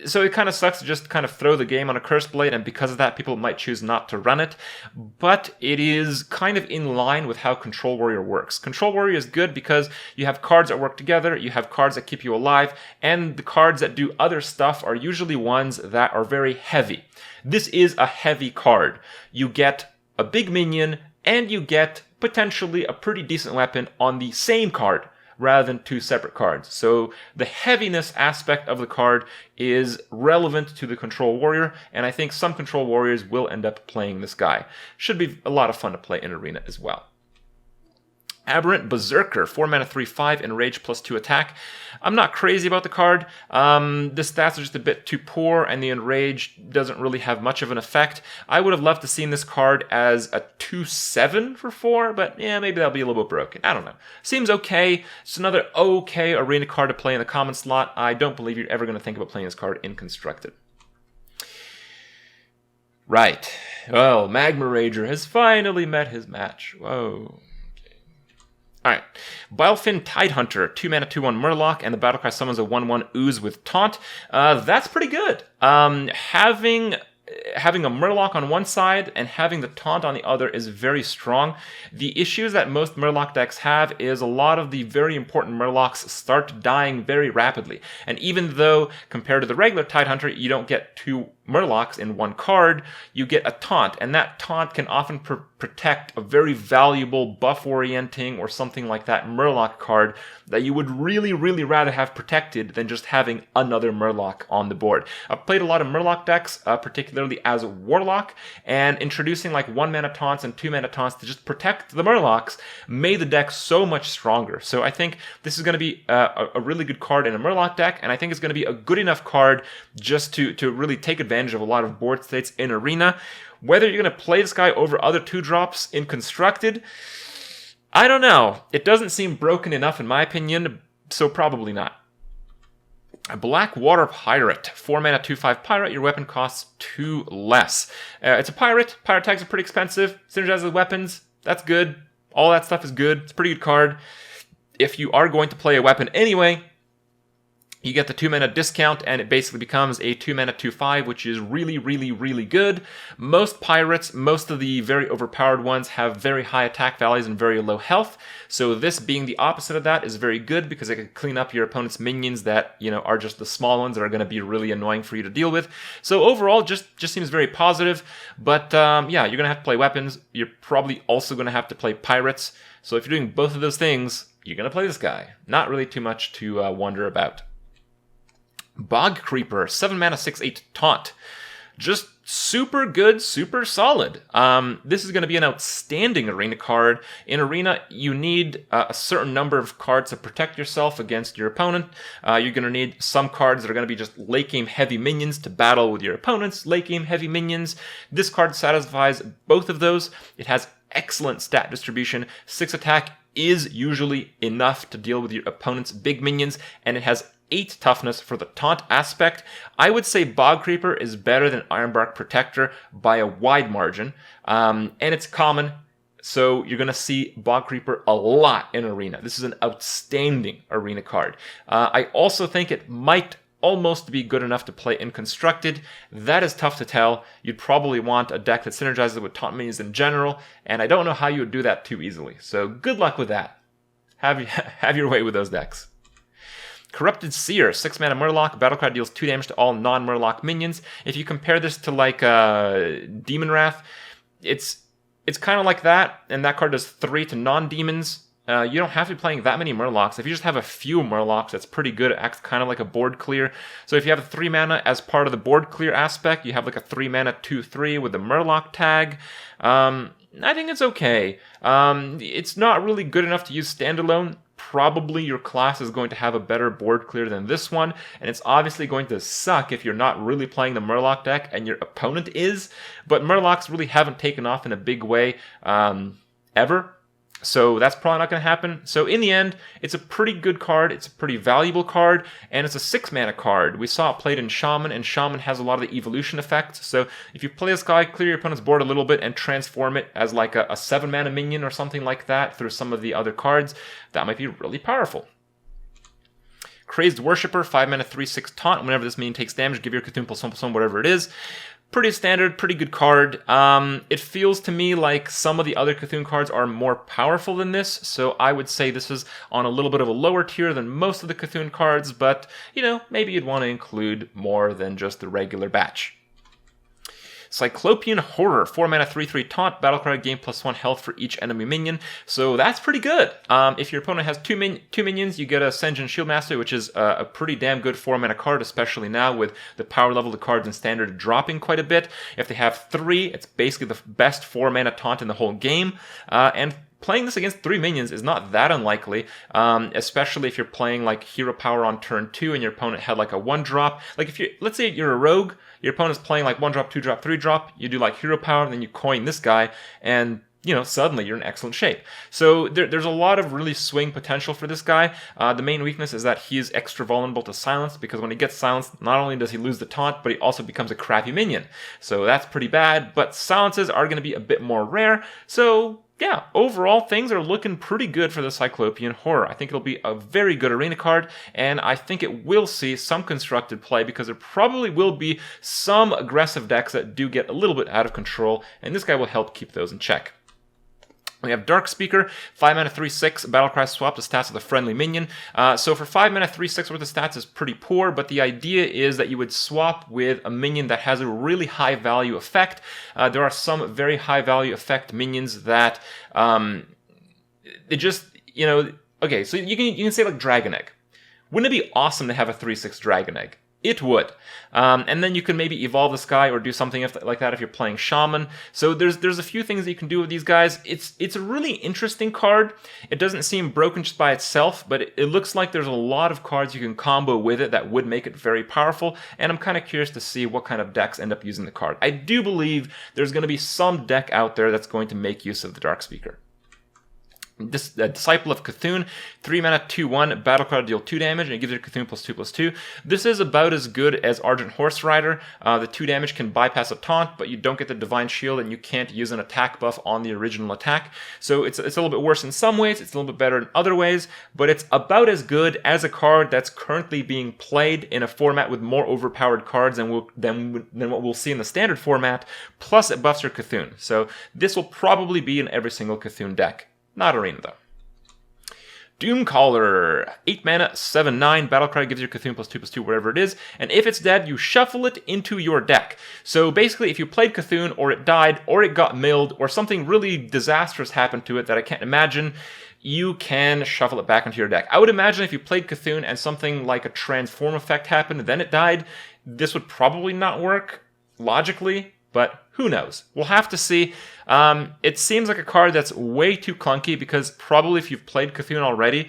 So it kind of sucks to just kind of throw the game on a Cursed Blade, and because of that, people might choose not to run it. But it is kind of in line with how Control Warrior works. Control Warrior is good because you have cards that work together, you have cards that keep you alive, and the cards that do other stuff are usually ones that are very heavy. This is a heavy card. You get a big minion, and you get potentially a pretty decent weapon on the same card. rather than 2 separate cards. So the heaviness aspect of the card is relevant to the Control Warrior, and I think some Control Warriors will end up playing this guy. Should be a lot of fun to play in Arena as well. Aberrant Berserker, 4 mana 3/5, enrage +2 attack. I'm not crazy about the card. The stats are just a bit too poor, and the enrage doesn't really have much of an effect. I would have loved to seen this card as a 2/7 for 4, but yeah, maybe that'll be a little bit broken. I don't know. Seems okay. It's another okay Arena card to play in the common slot. I don't believe you're ever going to think about playing this card in Constructed. Right. Well, Magma Rager has finally met his match. Whoa. Alright, Bilefin Tidehunter, 2 mana 2/1 Murloc, and the Battlecry summons a 1/1 Ooze with Taunt. That's pretty good. Having a Murloc on one side and having the Taunt on the other is very strong. The issues that most Murloc decks have is a lot of the very important Murlocs start dying very rapidly. And even though, compared to the regular Tidehunter, you don't get 2 Murlocs in one card, you get a Taunt, and that Taunt can often protect a very valuable buff-orienting or something like that Murloc card that you would really, really rather have protected than just having another Murloc on the board. I've played a lot of Murloc decks, particularly as a Warlock, and introducing like 1 mana Taunts and 2 mana Taunts to just protect the Murlocs made the deck so much stronger. So I think this is going to be a really good card in a Murloc deck, and I think it's going to be a good enough card just to really take advantage of a lot of board states in Arena. Whether you're going to play this guy over other 2-drops in Constructed, I don't know. It doesn't seem broken enough in my opinion, so probably not. A Blackwater Pirate, 4 mana 2/5 pirate, your weapon costs 2 less. It's a pirate. Pirate tags are pretty expensive. Synergizes with weapons, that's good. All that stuff is good. It's a pretty good card. If you are going to play a weapon anyway, you get the 2 mana discount, and it basically becomes a 2 mana 2/5, which is really, really, really good. Most pirates, most of the very overpowered ones, have very high attack values and very low health. So this being the opposite of that is very good because it can clean up your opponent's minions that, you know, are just the small ones that are going to be really annoying for you to deal with. So overall, just seems very positive. But yeah, you're going to have to play weapons. You're probably also going to have to play pirates. So if you're doing both of those things, you're going to play this guy. Not really too much to wonder about. Bog Creeper, 7 mana 6/8 Taunt. Just super good, super solid. This is going to be an outstanding Arena card. In Arena, you need a certain number of cards to protect yourself against your opponent. You're going to need some cards that are going to be just late game heavy minions to battle with your opponent's late game heavy minions. This card satisfies both of those. It has excellent stat distribution. 6 attack is usually enough to deal with your opponent's big minions, and it has 8 toughness for the taunt aspect. I would say Bog Creeper is better than Ironbark Protector by a wide margin, and it's common, so you're going to see Bog Creeper a lot in Arena. This is an outstanding Arena card. I also think it might almost be good enough to play in Constructed. That is tough to tell. You'd probably want a deck that synergizes with taunt minions in general, and I don't know how you would do that too easily. So good luck with that. Have your way with those decks. Corrupted Seer, 6 mana Murloc. Battlecry deals 2 damage to all non-Murloc minions. If you compare this to like Demon Wrath, it's kind of like that, and that card does 3 to non-demons. You don't have to be playing that many Murlocs. If you just have a few Murlocs, that's pretty good. It acts kind of like a board clear. So if you have a 3 mana as part of the board clear aspect, you have like a 3 mana 2/3 with the Murloc tag. I think it's okay. It's not really good enough to use standalone. Probably your class is going to have a better board clear than this one, and it's obviously going to suck if you're not really playing the Murloc deck and your opponent is, but Murlocs really haven't taken off in a big way ever, so that's probably not going to happen. So in the end, it's a pretty good card, it's a pretty valuable card, and it's a 6 mana card. We saw it played in Shaman, and Shaman has a lot of the evolution effects, so if you play this guy, clear your opponent's board a little bit and transform it as like a 7 mana minion or something like that through some of the other cards, that might be really powerful. Crazed Worshipper, 5 mana 3/6 Taunt. Whenever this minion takes damage, give your Cthulhu +1/+1, whatever it is. Pretty standard, pretty good card. It feels to me like some of the other Cthulhu cards are more powerful than this, so I would say this is on a little bit of a lower tier than most of the Cthulhu cards, but, you know, maybe you'd want to include more than just the regular batch. Cyclopean Horror, 4 mana, 3/3 taunt, Battlecry, gain +1 health for each enemy minion. So that's pretty good. If your opponent has two minions, you get a Sen'jin Shieldmaster, which is a pretty damn good 4 mana card, especially now with the power level of the cards in Standard dropping quite a bit. If they have 3, it's basically the best 4 mana taunt in the whole game. And playing this against 3 minions is not that unlikely, especially if you're playing like Hero Power on turn 2 and your opponent had like a 1-drop. Like if let's say you're a rogue, your opponent's playing like 1-drop, 2-drop, 3-drop, you do like Hero Power, and then you coin this guy, and suddenly you're in excellent shape. So there's a lot of really swing potential for this guy. The main weakness is that he is extra vulnerable to silence, because when he gets silenced, not only does he lose the taunt, but he also becomes a crappy minion. So that's pretty bad, but silences are going to be a bit more rare. So yeah, overall, things are looking pretty good for the Cyclopean Horror. I think it'll be a very good arena card, and I think it will see some constructed play, because there probably will be some aggressive decks that do get a little bit out of control, and this guy will help keep those in check. We have Dark Speaker, 5 mana, 3/6, Battlecry, swap the stats of the friendly minion. So for 5 mana, 3/6 worth of stats is pretty poor, but the idea is that you would swap with a minion that has a really high value effect. There are some very high value effect minions that, it just, okay, so you can say like Dragon Egg. Wouldn't it be awesome to have a 3/6 Dragon Egg? It would. And then you can maybe evolve this guy or do something like that if you're playing Shaman. So there's a few things that you can do with these guys. It's a really interesting card. It doesn't seem broken just by itself, but it looks like there's a lot of cards you can combo with it that would make it very powerful, and I'm kind of curious to see what kind of decks end up using the card. I do believe there's going to be some deck out there that's going to make use of the Dark Speaker. Disciple of Cthulhu, 3 mana, 2/1, Battlecry, deal 2 damage, and it gives you Cthulhu +2/+2. This is about as good as Argent Horse Rider. The 2 damage can bypass a taunt, but you don't get the Divine Shield, and you can't use an attack buff on the original attack. So it's a little bit worse in some ways, it's a little bit better in other ways, but it's about as good as a card that's currently being played in a format with more overpowered cards than what we'll see in the Standard format, plus it buffs your Cthulhu. So this will probably be in every single Cthulhu deck. Not Arena, though. Doomcaller, 8 mana, 7/9, Battlecry, gives you Cthulhu +2/+2, wherever it is, and if it's dead, you shuffle it into your deck. So basically, if you played Cthulhu, or it died, or it got milled, or something really disastrous happened to it that I can't imagine, you can shuffle it back into your deck. I would imagine if you played Cthulhu and something like a transform effect happened and then it died, this would probably not work, logically, but who knows? We'll have to see. It seems like a card that's way too clunky, because probably if you've played Cthulhu already,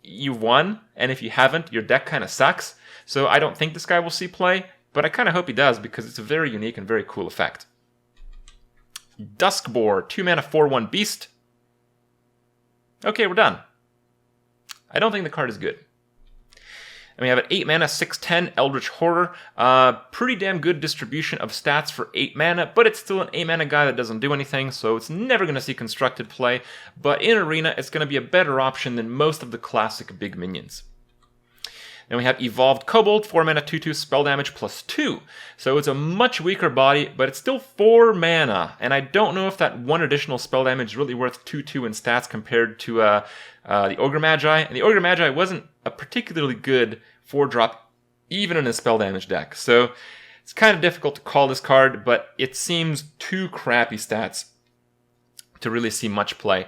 you've won, and if you haven't, your deck kind of sucks. So I don't think this guy will see play, but I kind of hope he does, because it's a very unique and very cool effect. Duskboar, 2 mana, 4/1 Beast. Okay, we're done. I don't think the card is good. And we have an 8 mana, 6/10 Eldritch Horror. Pretty damn good distribution of stats for 8 mana, but it's still an 8 mana guy that doesn't do anything, so it's never going to see constructed play. But in Arena, it's going to be a better option than most of the classic big minions. Then we have Evolved Kobold, 4 mana, 2/2, spell damage +2. So it's a much weaker body, but it's still 4 mana. And I don't know if that 1 additional spell damage is really worth 2/2 in stats compared to the Ogre Magi. And the Ogre Magi wasn't a particularly good 4-drop, even in a spell damage deck. So it's kind of difficult to call this card, but it seems too crappy stats to really see much play.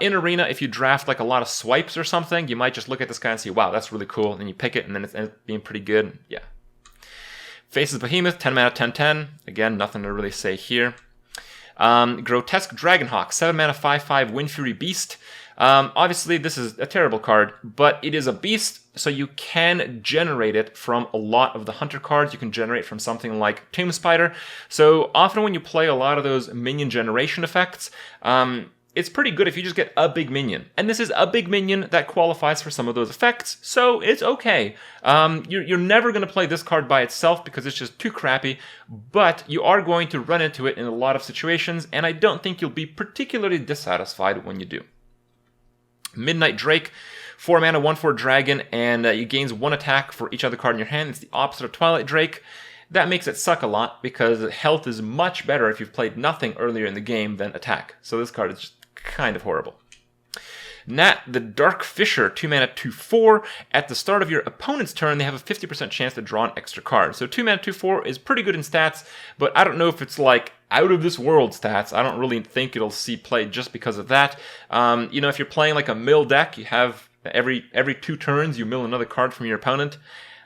In Arena, if you draft like a lot of swipes or something, you might just look at this guy and see, wow, that's really cool, and you pick it, and then it ends up being pretty good. Yeah. Faces Behemoth, 10 mana, 10/10. Again, nothing to really say here. Grotesque Dragonhawk, 7 mana, 5/5, Windfury Beast. Obviously, this is a terrible card, but it is a beast, so you can generate it from a lot of the hunter cards. You can generate from something like Tomb Spider. So often when you play a lot of those minion generation effects, it's pretty good if you just get a big minion. And this is a big minion that qualifies for some of those effects, so it's okay. You're never going to play this card by itself because it's just too crappy, but you are going to run into it in a lot of situations, and I don't think you'll be particularly dissatisfied when you do. Midnight Drake, 4 mana, 1/4 dragon, and it gains 1 attack for each other card in your hand. It's the opposite of Twilight Drake. That makes it suck a lot because health is much better if you've played nothing earlier in the game than attack. So this card is just kind of horrible. Nat, the Dark Fisher, 2 mana, 2/4. At the start of your opponent's turn, they have a 50% chance to draw an extra card. So 2 mana, 2/4 is pretty good in stats, but I don't know if it's like out of this world stats. I don't really think it'll see play just because of that. If you're playing like a mill deck, you have every 2 turns you mill another card from your opponent.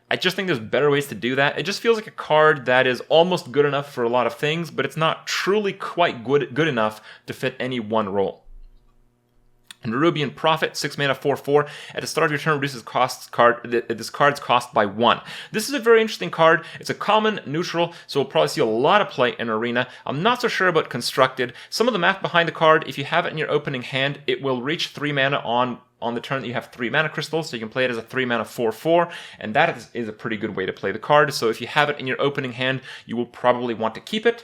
I just think there's better ways to do that. It just feels like a card that is almost good enough for a lot of things, but it's not truly quite good enough to fit any one role. Nerubian Prophet, 6 mana, 4/4. At the start of your turn, reduces this card's cost by 1. This is a very interesting card. It's a common neutral, so we'll probably see a lot of play in Arena. I'm not so sure about Constructed. Some of the math behind the card, if you have it in your opening hand, it will reach 3 mana on the turn that you have 3 mana crystals, so you can play it as a 3 mana 4/4, and that is a pretty good way to play the card. So if you have it in your opening hand, you will probably want to keep it.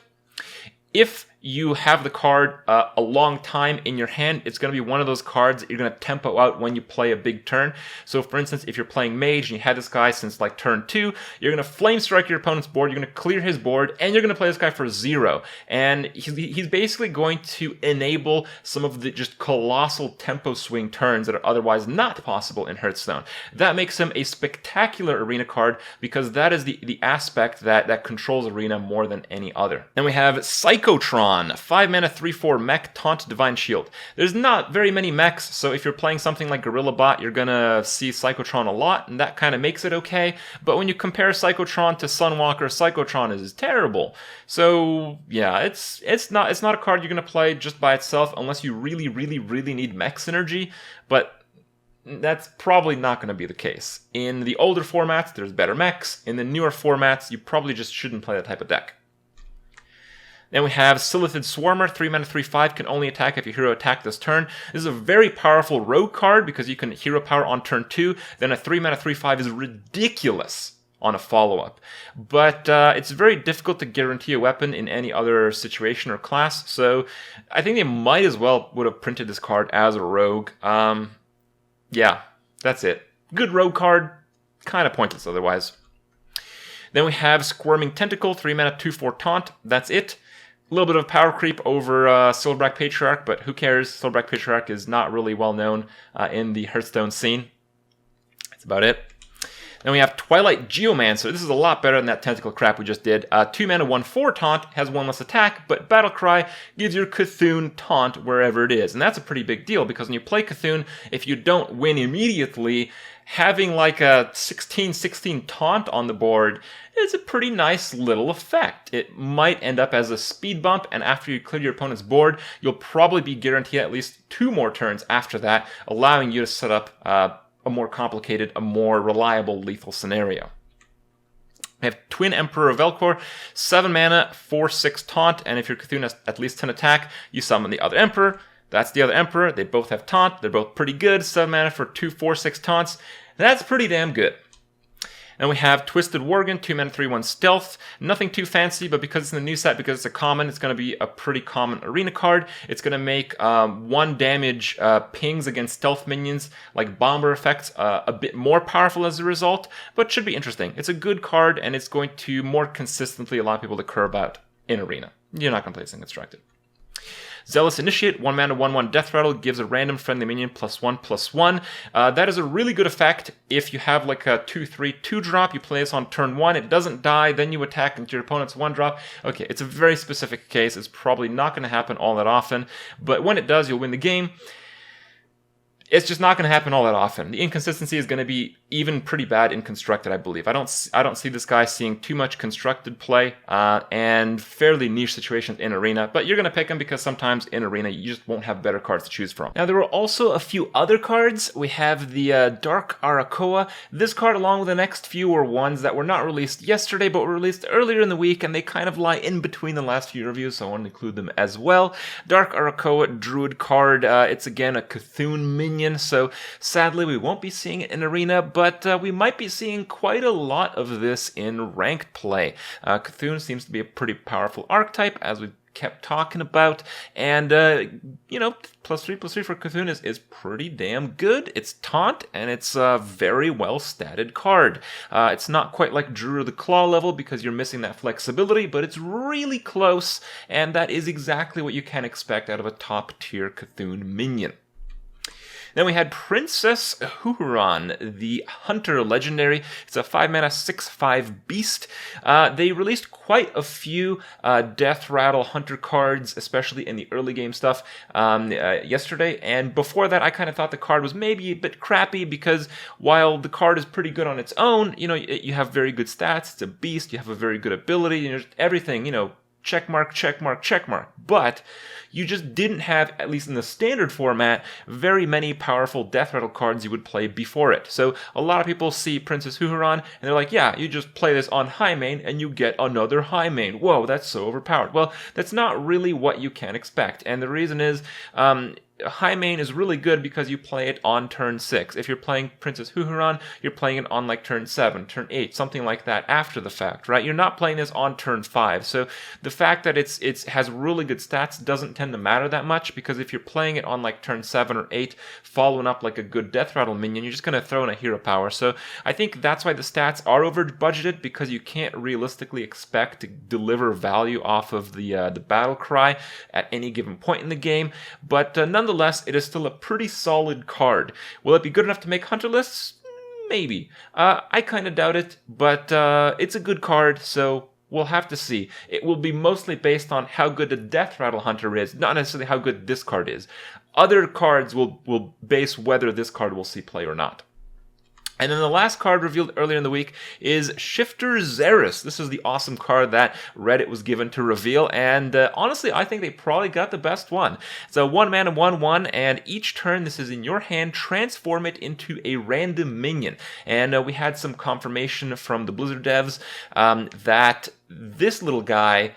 If you have the card a long time in your hand, it's going to be one of those cards that you're going to tempo out when you play a big turn. So for instance, if you're playing Mage and you had this guy since like turn 2, you're going to Flame Strike your opponent's board, you're going to clear his board, and you're going to play this guy for 0. And he's basically going to enable some of the just colossal tempo swing turns that are otherwise not possible in Hearthstone. That makes him a spectacular Arena card because that is the aspect that controls Arena more than any other. Then we have Psychotron. 5 mana, 3/4 mech, taunt, divine shield. There's not very many mechs, so if you're playing something like Gorilla Bot, you're gonna see Psychotron a lot, and that kind of makes it okay. But when you compare Psychotron to Sunwalker, Psychotron is terrible. So yeah, it's not a card you're gonna play just by itself unless you really, really, really need mech synergy. But that's probably not going to be the case. In the older formats, there's better mechs. In the newer formats, you probably just shouldn't play that type of deck. Then we have Silithid Swarmer, 3 mana, 3/5, can only attack if your hero attacked this turn. This is a very powerful rogue card because you can hero power on turn 2. Then a 3 mana, 3/5 is ridiculous on a follow-up. But it's very difficult to guarantee a weapon in any other situation or class, so I think they might as well would have printed this card as a rogue. Yeah, that's it. Good rogue card, kind of pointless otherwise. Then we have Squirming Tentacle, 3 mana, 2/4 taunt, that's it. A little bit of power creep over Silverback Patriarch, but who cares? Silverback Patriarch is not really well known in the Hearthstone scene. That's about it. Then we have Twilight Geomancer. This is a lot better than that tentacle crap we just did. 2 mana, 1/4 taunt, has 1 less attack, but Battlecry gives your Cthulhu taunt wherever it is. And that's a pretty big deal because when you play Cthulhu, if you don't win immediately, having like a 16/16 taunt on the board is a pretty nice little effect. It might end up as a speed bump, and after you clear your opponent's board, you'll probably be guaranteed at least 2 more turns after that, allowing you to set up a more complicated, a more reliable lethal scenario. We have Twin Emperor of Velcor, 7 mana, 4/6 taunt, and if your Cthulhu has at least 10 attack, you summon the other Emperor. That's the other Emperor. They both have taunt. They're both pretty good. 7 mana for 2 4/6 taunts. That's pretty damn good. And we have Twisted Worgen, 2 mana, 3/1 stealth. Nothing too fancy, but because it's in the new set, because it's a common, it's going to be a pretty common Arena card. It's going to make 1 damage pings against stealth minions, like bomber effects, a bit more powerful as a result, but should be interesting. It's a good card, and it's going to more consistently allow people to curve out in Arena. You're not going to play this Constructed. Zealous Initiate, 1 mana, 1/1 Deathrattle, gives a random friendly minion +1/+1. That is a really good effect if you have like a 2/3 2-drop. You play this on turn 1, it doesn't die, then you attack into your opponent's 1-drop. Okay, it's a very specific case. It's probably not going to happen all that often, but when it does, you'll win the game. It's just not going to happen all that often. The inconsistency is going to be even pretty bad in Constructed, I believe. I don't see this guy seeing too much Constructed play and fairly niche situations in Arena, but you're going to pick him because sometimes in Arena you just won't have better cards to choose from. Now there were also a few other cards. We have the Dark Arakoa. This card along with the next few were ones that were not released yesterday but were released earlier in the week, and they kind of lie in between the last few reviews, so I want to include them as well. Dark Arakoa Druid card. It's again a Cthulhu minion. So sadly we won't be seeing it in Arena, but we might be seeing quite a lot of this in ranked play. Cthulhu seems to be a pretty powerful archetype, as we kept talking about, and +3/+3 for Cthulhu is pretty damn good. It's taunt, and it's a very well statted card. It's not quite like Druid of the Claw level because you're missing that flexibility, but it's really close, and that is exactly what you can expect out of a top tier Cthulhu minion. Then we had Princess Huron, the Hunter Legendary. It's a 5-mana 6/5 beast. They released quite a few Deathrattle Hunter cards, especially in the early game stuff, yesterday. And before that, I kind of thought the card was maybe a bit crappy because while the card is pretty good on its own, you have very good stats. It's a beast. You have a very good ability. Everything, check mark, check mark, check mark. But you just didn't have, at least in the standard format, very many powerful Deathrattle cards you would play before it. So a lot of people see Princess Huron, and they're like, yeah, you just play this on high main, and you get another high main. Whoa, that's so overpowered. Well, that's not really what you can expect. And the reason is, high main is really good because you play it on turn 6. If you're playing Princess Huron, you're playing it on like turn 7, turn 8, something like that after the fact, right? You're not playing this on turn 5. So the fact that it has really good stats doesn't tend to matter that much, because if you're playing it on like turn 7 or 8, following up like a good Deathrattle minion, you're just going to throw in a hero power. So I think that's why the stats are over budgeted, because you can't realistically expect to deliver value off of the Battlecry at any given point in the game. But nonetheless, it is still a pretty solid card. Will it be good enough to make Hunter lists? Maybe. I kind of doubt it, but it's a good card, so we'll have to see. It will be mostly based on how good the Deathrattle Hunter is, not necessarily how good this card is. Other cards will base whether this card will see play or not. And then the last card revealed earlier in the week is Shifter Xeris. This is the awesome card that Reddit was given to reveal, and honestly, I think they probably got the best one. It's a 1-mana 1/1, and each turn this is in your hand, transform it into a random minion. And we had some confirmation from the Blizzard devs that this little guy,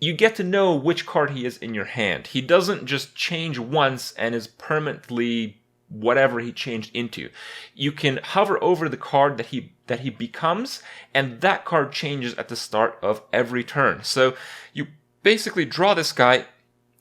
you get to know which card he is in your hand. He doesn't just change once and is permanently whatever he changed into. You can hover over the card that he becomes, and that card changes at the start of every turn. So you basically draw this guy,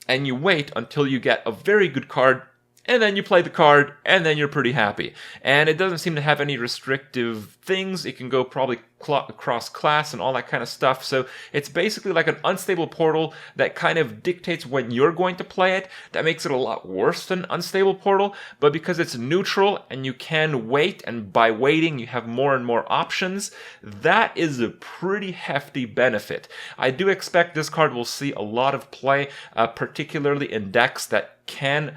and you wait until you get a very good card, and then you play the card, and then you're pretty happy. And it doesn't seem to have any restrictive things. It can go probably across class and all that kind of stuff. So it's basically like an unstable portal that kind of dictates when you're going to play it. That makes it a lot worse than unstable portal, but because it's neutral and you can wait, and by waiting you have more and more options, that is a pretty hefty benefit. I do expect this card will see a lot of play, particularly in decks that can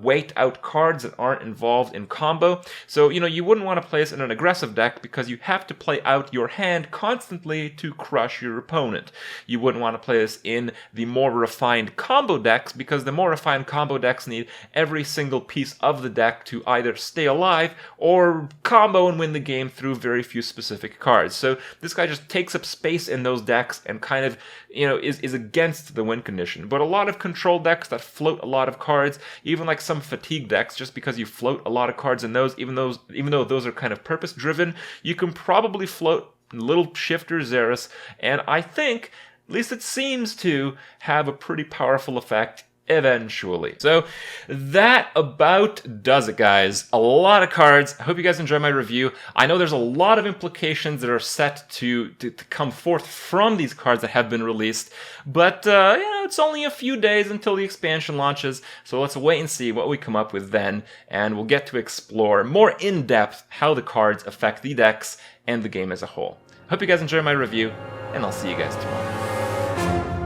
wait out cards that aren't involved in combo. So, you wouldn't want to play this in an aggressive deck because you have to play out your hand constantly to crush your opponent. You wouldn't want to play this in the more refined combo decks because the more refined combo decks need every single piece of the deck to either stay alive or combo and win the game through very few specific cards. So this guy just takes up space in those decks and kind of, is against the win condition. But a lot of control decks that float a lot of cards, even like some fatigue decks, just because you float a lot of cards in those, even though those are kind of purpose driven, you can probably float little Shifter Xeris, and I think, at least it seems to, have a pretty powerful effect eventually. So that about does it, guys. A lot of cards. I hope you guys enjoy my review. I know there's a lot of implications that are set to come forth from these cards that have been released, but it's only a few days until the expansion launches, so let's wait and see what we come up with then, and we'll get to explore more in depth how the cards affect the decks and the game as a whole. Hope you guys enjoy my review, and I'll see you guys tomorrow.